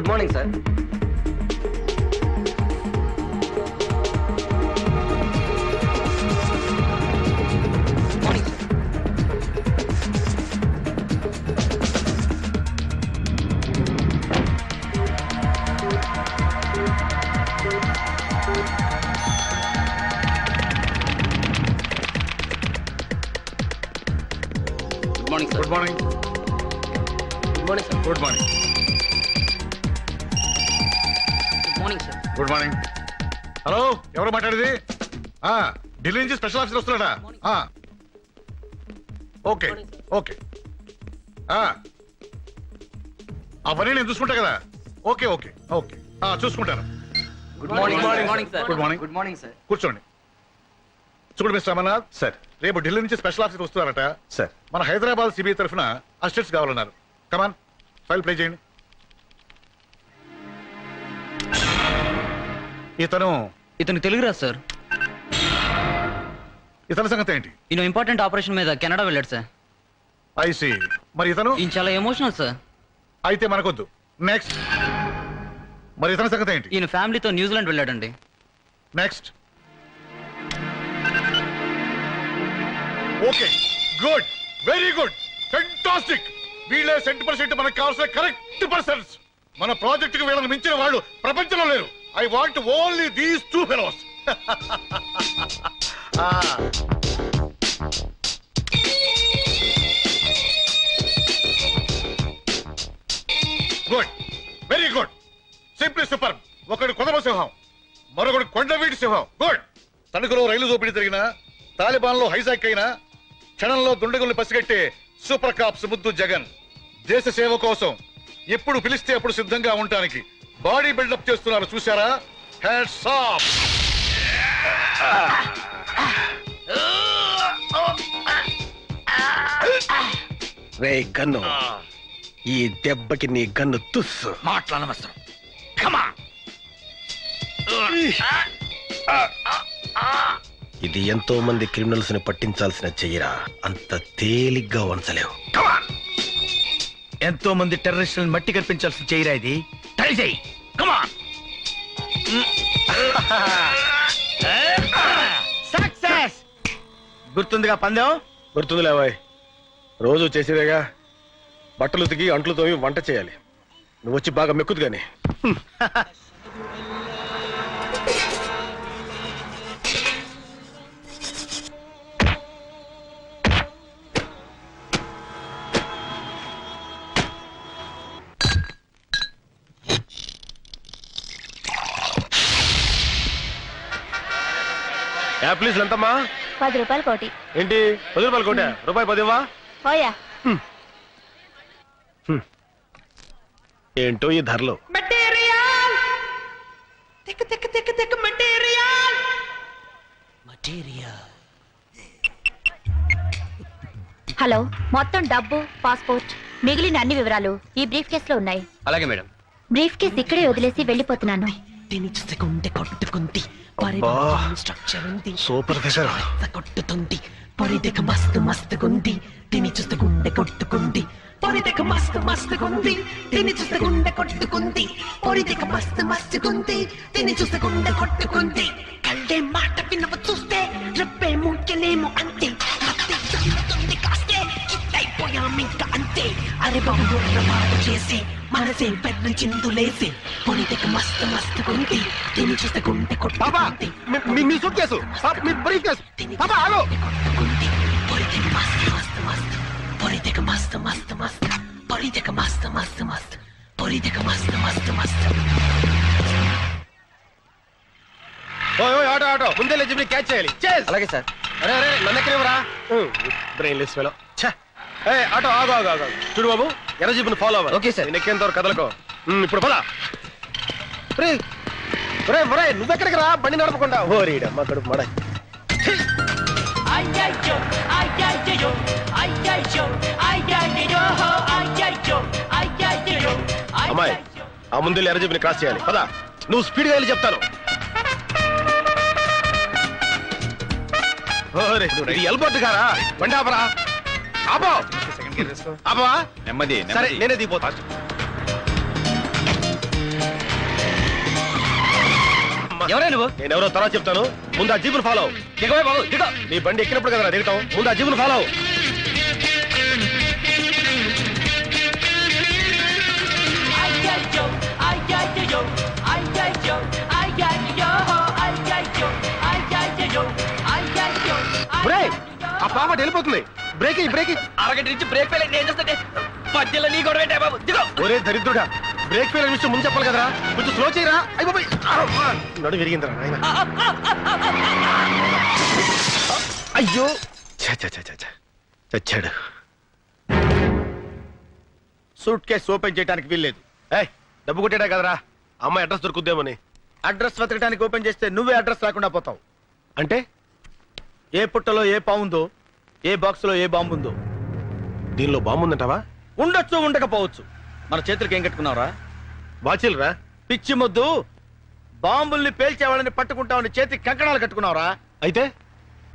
Good morning sir. Good morning. Good morning sir. Good morning. Good morning sir. Good morning. Hello, ఎవరు మాట్లాడేది? ఢిల్లీ నుంచి special officer వస్తున్నాడా? Okay okay, అవన్నీ నేను చూసుకుంటా కదా. ఓకే ఓకే ఓకే, చూసుకుంటాను. Good morning. Good morning sir. Good morning. Good morning sir. కూర్చోండి. చూడండి మిస్టర్ అమర్నాథ్ సార్, రేపు ఢిల్లీ నుంచి స్పెషల్ ఆఫీసర్ వస్తున్నారట సార్. మన హైదరాబాద్ సిబిఐ తరఫున అసిస్టెంట్స్ కావాలన్నారు. కమాన్, ఫైల్ ప్లే చేయండి. ఇతను తెలుగు రాదు సార్. ఇతని సంగతి ఏంటి? ఈయన ఇంపార్టెంట్ ఆపరేషన్ మీద కెనడా వెళ్ళాడు సార్. ఐసి. మరి ఇతను? ఈయన చాలా ఎమోషనల్ సార్. అయితే మనకొద్దు. నెక్స్ట్. మరి ఇతని సంగతి ఏంటి? ఈయన ఫ్యామిలీతో న్యూజిలాండ్ వెళ్ళాడండి. Next. Okay, good, very good, fantastic. వీళ్ళే 100% మనకు కావాల్సిన కరెక్ట్ పర్సన్స్. మన ప్రాజెక్ట్ కి వీళ్ళని మించిన వాళ్ళు ప్రపంచంలో లేరు. I want only these 2 fellows. Good, very good, simply super. ఒకడు కొదమ సింహం, మరొకడు కొండవీటి సింహం. గుడ్. తణుకులో రైలు దోపిడీ జరిగిన, తాలిబాన్ లో హైజాక్ అయిన, క్షణంలో దుండగుల్ని పసిగట్టే సూపర్ కాప్స్ ముద్దు జగన్. దేశ సేవ కోసం ఎప్పుడు పిలిస్తే అప్పుడు సిద్ధంగా ఉండటానికి బాడీ బిల్డప్ చేస్తున్నారు. చూసారా? Hats off. రే గన్ను, ఈ దెబ్బకి నీ గన్ను తుస్సు. మాట్లాడనవసరం. కమా. ఇది ఎంతో మంది క్రిమినల్స్ ని పట్టించాల్సిన చెయ్యరా, అంత తేలిగ్గా వంచలేవు. ఎంతో మంది టెర్రరిస్టులను మట్టి కనిపించాల్సిన చేయరా ఇది. ట్రై చేయి. కమా. సక్సెస్. గుర్తుందిగా పందెం? గుర్తుంది లేవాయ్, రోజు చేసేదేగా. బట్టలు ఉతికి అంట్లు తోమి వంట చేయాలి. నువ్వు వచ్చి బాగా మెక్కుదు గాని. యాప్లీస్ ఎంతమ్మా? 10 రూపాయలు కోటి. ఏంటి 10 రూపాయలు కోట? రూపాయి 10 ఇవ్వా? పోయా. ఏంటో ఈ ధరలు. హలో, మొత్తం డబ్బు, పాస్పోర్ట్, మిగిలిన అన్ని వివరాలు ఈ బ్రీఫ్ కేస్ లో ఉన్నాయి. అలాగే మేడం. బ్రీఫ్ కేస్ ఇక్కడే వదిలేసి వెళ్ళిపోతున్నాను. Super figure. కొట్టుతుంది పొరిదెక మస్తు మస్తుగుంది. తిని చూస్తే గుండె కొట్టుకుంది. పొరిదెక మస్తు మస్తుగుంది. తిని చూస్తే గుండె కొట్టుకుంది. పొరిదెక మస్తు మస్తుగుంది. తిని చూస్తే గుండె కొట్టుకుంది. కళ్ళే మాట వినవ చూస్తే రెప్పే ముంకెలేము అంతే. కత్తి చల్లుతుంది కాస్తే కిట్టయిపోయామింక అంతే. అరే బాబు మాట చేసి మనసే పెద్ద చిందులేసి. పొరిదెక మస్తు మస్తుగుంది. తిని చూస్తే గుండె కొట్టుకుంది. మీ సూట్ కేసు, మీ బ్రీఫ్ కేసు. బాబా ఆగు. పొరిదెక మస్తు మస్తు మస్తు. పొరిదెక మస్తు మస్తు మస్తు. పొరిదెక మస్తు మస్తు మస్తు. పొరిదెక మస్తు మస్తు మస్తు. ఆటో ఆటో ముందే లేచి క్యాచ్ చేయాలి. అలాగే సార్. అరే అరే నన్ను ఎక్కడేవరా? Brainless fellow. ఆటో ఆగు ఆగు ఆగు. చూడు బాబు, ఎర్ర జీపుని ఫాలో అవ్వాలి. Okay sir. నెక్కేంత వరకు కదలకో. ఇప్పుడు పదా. నువ్వెక్కడికి రా, బండి నడపకుండా. ఓరీడమ్మా కడుపు మడ. అమ్మాయి, ఆ ముందు ఎర్ర జీపుని క్రాస్ చేయాలి. పదా, నువ్వు స్పీడ్ గా వెళ్ళి చెప్తాను. ఎల్బోట్ గారా, బండి ఆపరా. ఆపో ఆపవా? నెమ్మది సరే నేనే దిగిపోతా. ఎవరే నువ్వు? నేను ఎవరో తర్వాత చెప్తాను, ముందు ఆ జీపును ఫాలో. దిగవే బాబు, దిగ. నీ బండి ఎక్కినప్పుడు కదా దిగటం, ముందు ఆ జీపును ఫాలో. ఆ పాప వెళ్ళిపోతుంది. Break break. అరగంట నుంచి బ్రేక్ ఫెయిల్ నేను చేస్తుంటే మధ్యలో నీ గొడవ ఏంటే బాబు? దిగో. ఒరే దరిద్రుడా, బ్రేక్ ఫెయిల్ విషయం ముందు చెప్పాలి కదరా, కొంచెం స్లో చేయరా. అయిపోయి నడు విరిగిందిరా నాయన. అయ్యో చచ్చాడు. సూట్ కేసు ఓపెన్ చేయడానికి వీల్లేదు. ఏయ్, డబ్బు కొట్టాడా కదరా, అమ్మాయి అడ్రస్ దొరుకుద్దేమని. అడ్రస్ వెతకడానికి ఓపెన్ చేస్తే నువ్వే అడ్రస్ రాకుండా పోతావు. అంటే ఏ పుట్టలో ఏ పావుందో, ఏ బాక్స్ లో ఏ బాంబు ఉందో. దీనిలో బాంబు ఉందంటావా? ఉండొచ్చు, ఉండకపోవచ్చు. మన చేతులకి ఏం కట్టుకున్నావురా? బాచిల్రా. పిచ్చి మొద్దు, బాంబుల్ని పేల్చేవాళ్ళని పట్టుకుంటామని చేతికి కంకణాలు కట్టుకున్నావురా. అయితే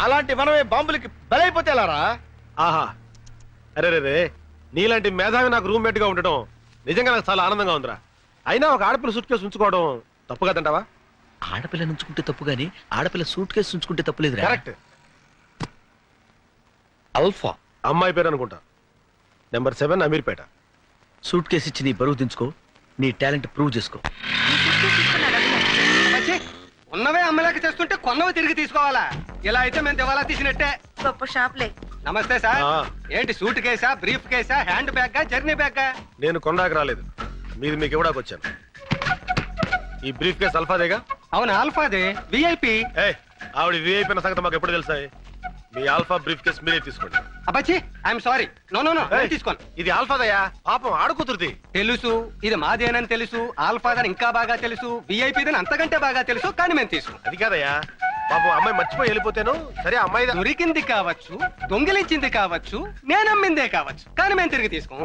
అలాంటి మనమే బాంబులకి బలైపోతే ఎలారా? ఆహా, అరే రే రే, నీలాంటి మేధావి నాకు రూమ్మేట్ గా ఉండటం నిజంగా నాకు చాలా ఆనందంగా ఉందిరా. అయినా ఒక ఆడపిల్ల సూట్ కేసు ఉంచుకోవడం తప్పు కదంటావా? ఆడపిల్ల నుంచుకుంటే తప్పు గాని ఆడపిల్ల సూట్ కేసు ఉంచుకుంటే తప్పు లేదు. కరెక్ట్. అల్ఫా అమ్మాయి పేరు అనుకుంటా, నెంబర్ 7 అమీర్పేట. సూట్ కేసు ఇచ్చి నీ బరువు దించుకో, నీ టాలెంట్ ప్రూవ్ చేసుకో. ఉన్నవే అమ్మలేక చేస్తుంటే కొన్నవి తిరిగి తీసుకోవాలా? ఇలా అయితే మేము దివాలా తీసినట్టే. గొప్ప షాప్లే. నమస్తే సార్. ఆ. ఏంటి సూట్ కేసా, బ్రీఫ్ కేసా, హ్యాండ్ బ్యాగ్, జర్నీ బ్యాగ్? నేను కొన్నాక రాలేదు, మీది మీకు ఇవ్వడానికి వచ్చాను. ఈ బ్రీఫ్ కేసు అల్ఫాదేగా? అవును, ఆల్ఫాదే, విఐపి. ఏ, ఆవిడ విఐపీ అన్న సంగతి మాకు ఎప్పుడు తెలుసాయి? మీ ఆల్ఫా బ్రీఫ్ కేసు మీరే తీసుకోండి. అబ్బాచి, I'm sorry. No no no, ఏయ్, తీసుకోను. ఇది ఆల్ఫాదయ్యా, పాపం ఆడుకుతురుది. తెలుసు, ఇది మాదేనని తెలుసు, ఆల్ఫాదని ఇంకా బాగా తెలుసు, విఐపిదని అంతకంటే బాగా తెలుసు, కానీ మేము తీసుకోం. అది కాదయ్యా, పాపం అమ్మాయి మర్చిపోయి వెళ్ళిపోతేను. సరే అమ్మాయి దొరికింది కావచ్చు, దొంగిలించింది కావచ్చు, నేను అమ్మిందే కావచ్చు, కానీ మేము తిరిగి తీసుకోం.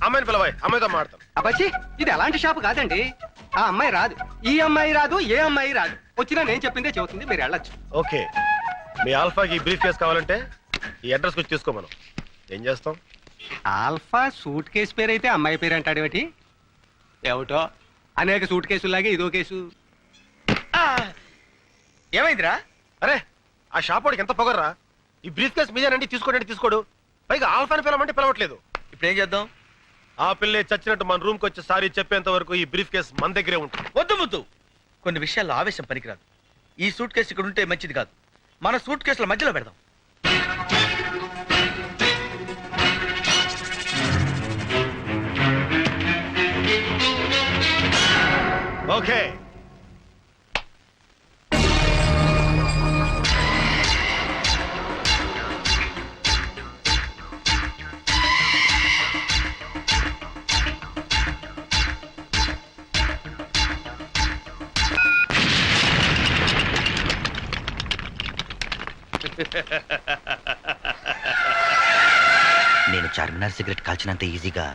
అమ్మాయిని పిలవాయి, అమ్మాయితో మాడతాం. అబ్బాచి, ఇది అలాంటి షాపు కాదండి. ఆ అమ్మాయి రాదు, ఈ అమ్మాయి రాదు, ఏ అమ్మాయి రాదు. వచ్చినా నేను చెప్పిందే చెబుతుంది, మీరు వెళ్ళొచ్చు. ఓకే, మీ ఆల్ఫాకి బ్రీఫ్ కేసు కావాలంటే ఈ అడ్రస్ వచ్చి తీసుకో. మనం ఏం చేస్తాం? ఆల్ఫా సూట్ కేసు పేరు అయితే అమ్మాయి పేరు అంటాడు ఏమిటి? ఏమిటో, అనేక సూట్ కేసులాగే ఇదో కేసు. ఏమైందిరా? అరే, ఆ షాప్ వాడికి ఎంత పొగర్రా. ఈ బ్రీఫ్ కేసు మీదేనండి, తీసుకోండి తీసుకోడు. పైగా ఆల్ఫాని పిలవమంటే పిలవట్లేదు. ఇప్పుడు ఏం చేద్దాం? ఆ పిల్లే చచ్చినట్టు మన రూమ్కి వచ్చి సారీ చెప్పేంత వరకు ఈ బ్రీఫ్ కేసు మన దగ్గరే ఉంటుంది. వద్దు ముద్దు, కొన్ని విషయాల్లో ఆవేశం పనికిరాదు. ఈ సూట్ కేసు ఇక్కడ ఉంటే మంచిది కాదు. మన సూట్ కేసుల మధ్యలో పెడదాం. ఓకే, నేను చార్మినార్ సిగరెట్ కాల్చినంత ఈజీగా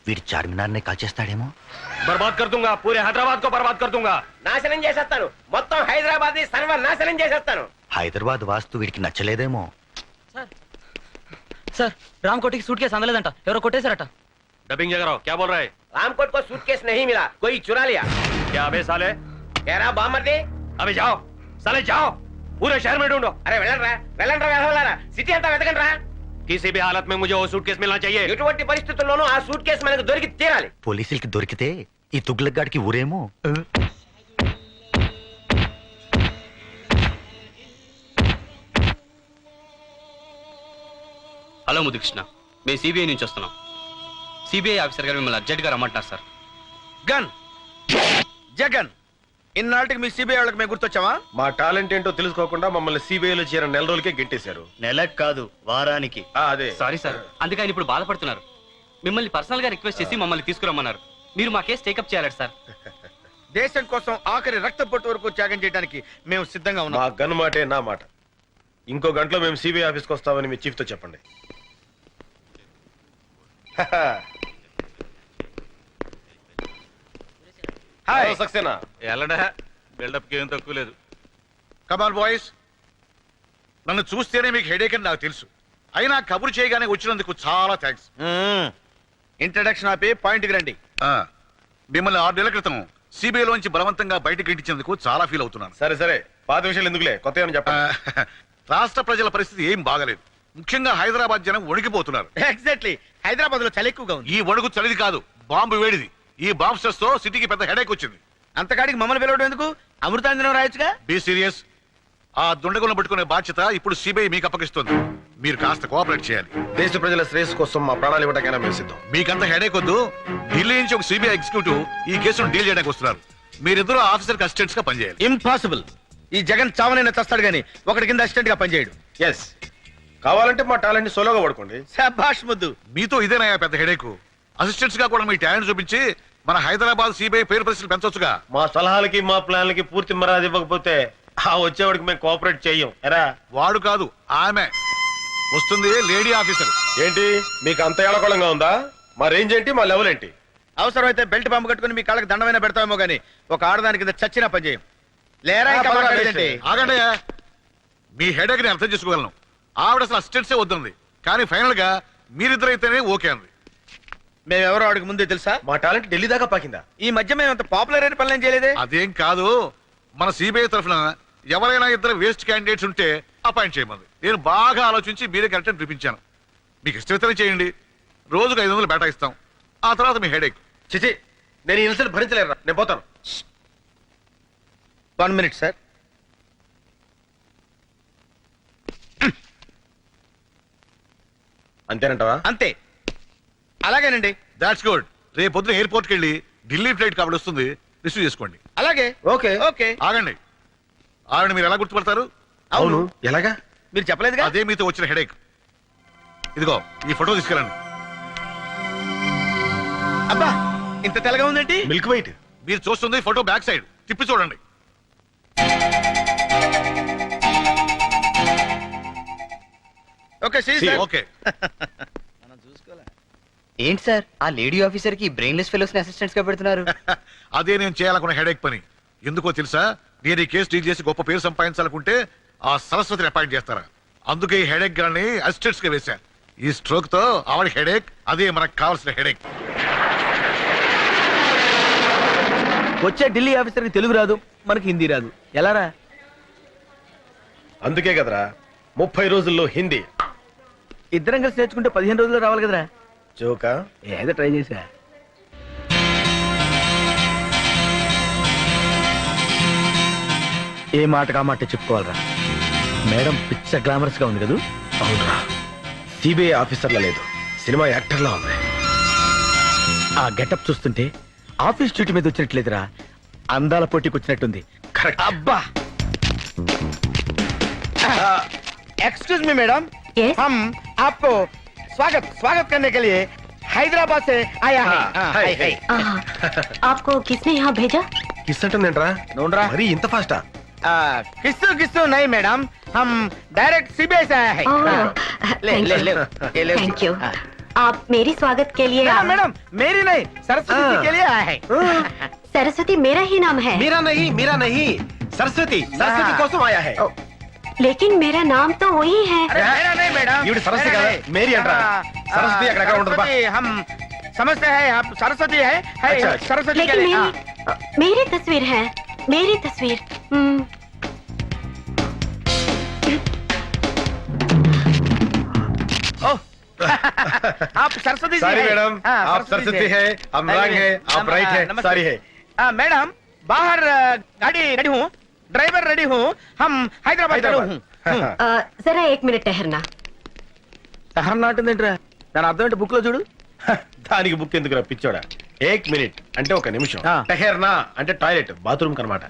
వీడు చార్మినార్నే కాల్చేస్తాడేమో. బర్బాద్ కర్ దూంగా, పూరే హైదరాబాద్ కో బర్బాద్ కర్ దూంగా. నాశనం చేసేస్తాను, మొత్తం హైదరాబాద్ ని సర్వనాశనం చేసేస్తాను. హైదరాబాద్ వాస్తు వీడికి నచ్చలేదేమో. సార్, రామ్ కోటికి సూట్ కేసు అందలేదంట, ఎవరో కొట్టేశారట. डबिंग जगह रहो, क्या बोल रहा है? रामकोट को सूटकेस नहीं मिला, कोई चुरा लिया। क्या अबे साले? कह रहा बामर्दी। अबे जाओ साले, जाओ पूरे शहर में ढूंढो. अरे వెళ్ళరా సిటీ అంతా వెతకండి రా. किसी भी हालत में मुझे वो सूटकेस मिलना चाहिए. ఎటువంటి పరిస్థితుల్లోనూ ఆ సూట్ కేసు మనకు దొరికి తీరాలి. పోలీసులకి దొరికితే ఈ తుగ్లక్గాడికి ఊరేమో. హలో ముదుకృష్ణ, మేము సిబిఐ నుంచి వస్తున్నాం. సిబిఐ ఆఫీసర్ గారు మిమ్మల్ని అర్జెంట్ గా రమ్మంటున్నారు సార్. గన్ జగన్, ఇన్నాళ్ళకి మీ సిబిఐ వాళ్ళకి మేము గుర్తొచ్చామా? మా టాలెంట్ ఏంటో తెలుసుకోకుండా మమ్మల్ని సిబిఐలో చేరిన నెల రోజులకే గెంటేశారు. నెలకు కాదు, వారానికి. అదే సారీ సార్, అందుకే ఆయన ఇప్పుడు బాధపడుతున్నారు. మిమ్మల్ని పర్సనల్ గా రిక్వెస్ట్ చేసి మమ్మల్ని తీసుకురమ్మన్నారు. మీరు మా కేసు టేకప్ చేయాలి సార్. దేశం కోసం ఆఖరి రక్త పొట్టు వరకు త్యాగం చేయడానికి మేము సిద్ధంగా మా ఉన్నాం. గన్ మాటే నా మాట. ఇంకో గంటలో మేము సిబిఐ ఆఫీస్కి వస్తామని మీ చీఫ్ తో చెప్పండి. హాయ్ సక్సేనా ఎల్లడా బిల్డప్ కి ఏం తక్కువ లేదు. కమాన్ బాయ్స్, నన్ను చూస్తేనే మీకు హెడేక్ అని నాకు తెలుసు. అయినా కబురు చేయగానే వచ్చినందుకు చాలా థ్యాంక్స్. ఇంట్రడక్షన్ ఆపి పాయింట్కి రండి. మిమ్మల్ని 6 నెలల క్రితం సిబిఐలోంచి బలవంతంగా బయటకు ఇచ్చేందుకు చాలా ఫీల్ అవుతున్నాను. సరే సరే, పాత విషయాలు ఎందుకులే, కొత్త ఏమని చెప్పండి. రాష్ట్ర ప్రజల పరిస్థితి ఏం బాగలేదు. ముఖ్యంగా హైదరాబాద్ జనం వణికిపోతున్నారు. ఎగ్జాక్ట్లీ, హైదరాబాద్ లో చలి ఎక్కువగా ఉంది. ఈ వణుకు చలిది కాదు, బాంబు వేడిది. ఈ బాంబ్ స్ట్రెస్ తో సిటీకి పెద్ద హెడేక్ వచ్చింది. అంతకాడికి మమ్మల్ని పిలవడం ఎందుకు? అమృతాంజనం రాయొచ్చుగా. Be serious. ఆ దుండగులను పట్టుకునే బాధ్యత ఇప్పుడు సిబిఐ మీకు అప్పగిస్తుంది. మీరు కాస్త కోఆపరేట్ చేయాలి. దేశ ప్రజల శ్రేయస్సు కోసం మా ప్రాణాలు ఇవ్వడానికైనా మేము సిద్ధం. మీకంత హెడేక్ వద్దు. ఢిల్లీ నుంచి ఒక సిబిఐ ఎగ్జిక్యూటివ్ ఈ కేసును డీల్ చేయడానికి వస్తున్నారు. మీరిద్దరూ ఆఫీసర్ అసిస్టెంట్స్ గా పనిచేయాలి. ఇంపాసిబుల్. ఈ జగన్ చావనైనా చస్తాడు గానీ ఒకటి కింద అసిస్టెంట్ గా పనిచేయడు. ఎస్, కావాలంటే మా టాలెంట్ సోలోగా వాడుకోండి. శభాష్ ముద్దు. మీతో ఇదేనా పెద్ద హెడేక్? అసిస్టెంట్స్ గా కూడా మీ టాలెంట్ చూపించి మన హైదరాబాద్ సిబిఐ పేరు ప్రశ్నలు పెంచొచ్చుగా. మా సలహాలకి మా ప్లాన్లకి పూర్తి మర్యాద ఇవ్వకపోతే ఆ వచ్చేవాడికి మేము కోఆపరేట్ చెయ్యం. ఎరా, వాడు కాదు, ఆమె వస్తుంది, లేడీ ఆఫీసర్. ఏంటి మీకు అంత ఏళకోళంగా ఉందా? మా రేంజ్ ఏంటి, మా లెవెల్ ఏంటి? అవసరమైతే బెల్ట్ పంపు కట్టుకుని మీ కాళ్ళకి దండమైనా పెడతామేమో గానీ ఒక ఆడదాని కింద చచ్చినా పనిచేయం. లేరా ఇంకా మాట్లాడేదేంటి? ఆగండి. మీ హెడేక్ ని అర్థం చేసుకోగలను. ఆవిడ అసలు అసిస్టెంట్సే వద్దంది, కానీ ఫైనల్ గా మీరిద్దరైతేనే ఓకే అంది. మేమెవరో ఆడికి ముందే తెలుసా? మా టాలెంట్ ఢిల్లీ దాకా పాకిందా? ఈ మధ్య మేము అంత పాపులర్ అయిన పనులు ఏం చేయలేదే. అదేం కాదు, మన సిబిఐ తరఫున ఎవరైనా ఇద్దరు వేస్ట్ క్యాండిడేట్స్ ఉంటే అపాయింట్ చేయమంది. నేను బాగా ఆలోచించి మీరే కరెక్ట్ అని చూపించాను. మీకు ఇష్టమైతేనే చేయండి. రోజుకు 500 బేటా ఇస్తాం. ఆ తర్వాత మీ హెడేక్. చిచి, నేను ఈ ఇన్సల్ట్ భరించలేరా, నేను పోతాను. 1 minute సార్. అంతేనంటావా? అంతే. అలాగేనండి. That's good. రేపు పొద్దున ఎయిర్పోర్ట్కి వెళ్ళి ఢిల్లీ ఫ్లైట్ కాబట్టి వస్తుంది, రిసీవ్ చేసుకోండి. అలాగే. Okay okay. ఆగండి. ఆవిడ మీరు ఎలా గుర్తుపడతారు? అవును, ఎలాగా? మీరు చెప్పలేదుగా. అదే మీతో వచ్చిన హెడేక్. ఇదిగో ఈ ఫోటో తీసుకెళ్ళండి. అబ్బా, ఇంత తెల్లగా ఉందేంటి? Milk white. మీరు చూస్తుంది ఫోటో బ్యాక్ సైడ్, తిప్పి చూడండి. Okay okay. ఏంటి సార్, ఆ లేడీ ఆఫీసర్ కి బ్రెయిన్లెస్ ఫెలోస్ ని అసిస్టెంట్స్ గా పెడుతున్నారు? అదే నేను చేయాలనుకున్న హెడేక్ పని. ఎందుకో తెలుసా? నేను ఈ కేసు డీల్ చేసి గొప్ప పేరు సంపాదించాలనుకుంటే ఆ సరస్వతిని అపాయింట్ చేస్తారా? అందుకే ఈ హెడేక్ గాని అసిస్టెంట్స్ గా వేశా. ఈ స్ట్రోక్ తో ఆవిడ హెడేక్, అదే మనకు కావాల్సిన హెడేక్. వచ్చే ఢిల్లీ ఆఫీసర్ కి తెలుగు రాదు, మనకి హిందీ రాదు. ఎలారా? అందుకే కదరా 30 రోజుల్లో హిందీ. ఇద్దరం కలిసి నేర్చుకుంటే 15 రోజుల్లో రావాలి కదరా. జోకా? ఏదో ట్రై చేసా. ఏ మాట కా మాట చెప్పుకోవాలరా. మేడం పిచ్చ గ్లామరస్ గా ఉంది కదూ. అవునరా, సిబిఐ ఆఫీసర్లా లేదు, సినిమా యాక్టర్లా ఉంది. ఆ గెటప్ చూస్తుంటే ఆఫీస్ డ్యూటీ మీద వచ్చినట్లేదురా, అందాల పోటీకి వచ్చినట్టుంది. కరెక్ట్. అబ్బా. Excuse me madam, Yes? हम आपको स्वागत स्वागत करने के लिए हैदराबाद से आया है. हाय, हाय. आपको किसने यहाँ भेजा? కిస్ అంటుందేంట్రా? नोंडरा మరీ ఇంత ఫాస్టా? किस्सू किस्सू नहीं मैडम, हम डायरेक्ट सीबीआई से आया है. ले ले ले ये ले. Thank you. आप मेरी स्वागत के लिए ना मैडम, मेरी नहीं, सरस्वती जी के लिए आया है. सरस्वती मेरा ही नाम है. మీరా నహీ, మీరా నహీ, సరస్వతి. సరస్వతి కోసం ఆయా హై. लेकिन मेरा नाम तो वही है. अरे मेरा नहीं मैडम, ఈవిడ సరస్వతి కదా, మేరీ అంటారా? సరస్వతి అక్కడ ఉండదు బా. हम समझते हैं आप सरस्वती है, अच्छा. सरस्वती के लेकिन लिए. मेरी तस्वीर है, मेरी तस्वीर. ओह, आप सरस्वती जी సారీ हैं? మేడం, हाँ, आप सरस्वती है, हम रंग है, आप राइट है, नमस्ते. सारी है. मैडम बाहर गाड़ी रेडी हूँ, ड्राइवर रेडी हूँ, हम हैदराबाद रेडी हूँ. जरा 1 मिनट ठहरना. సహర్నా అంటుందేంట్రా? దాని అర్థం ఏంటి బుక్ లో చూడు. దానికి బుక్ ఎందుకు పిచ్చోడా? 1 మినిట్ అంటే 1 నిమిషం. ఆ. టెహర్నా అంటే టాయిలెట్, బాత్రూమ్ కనమాట.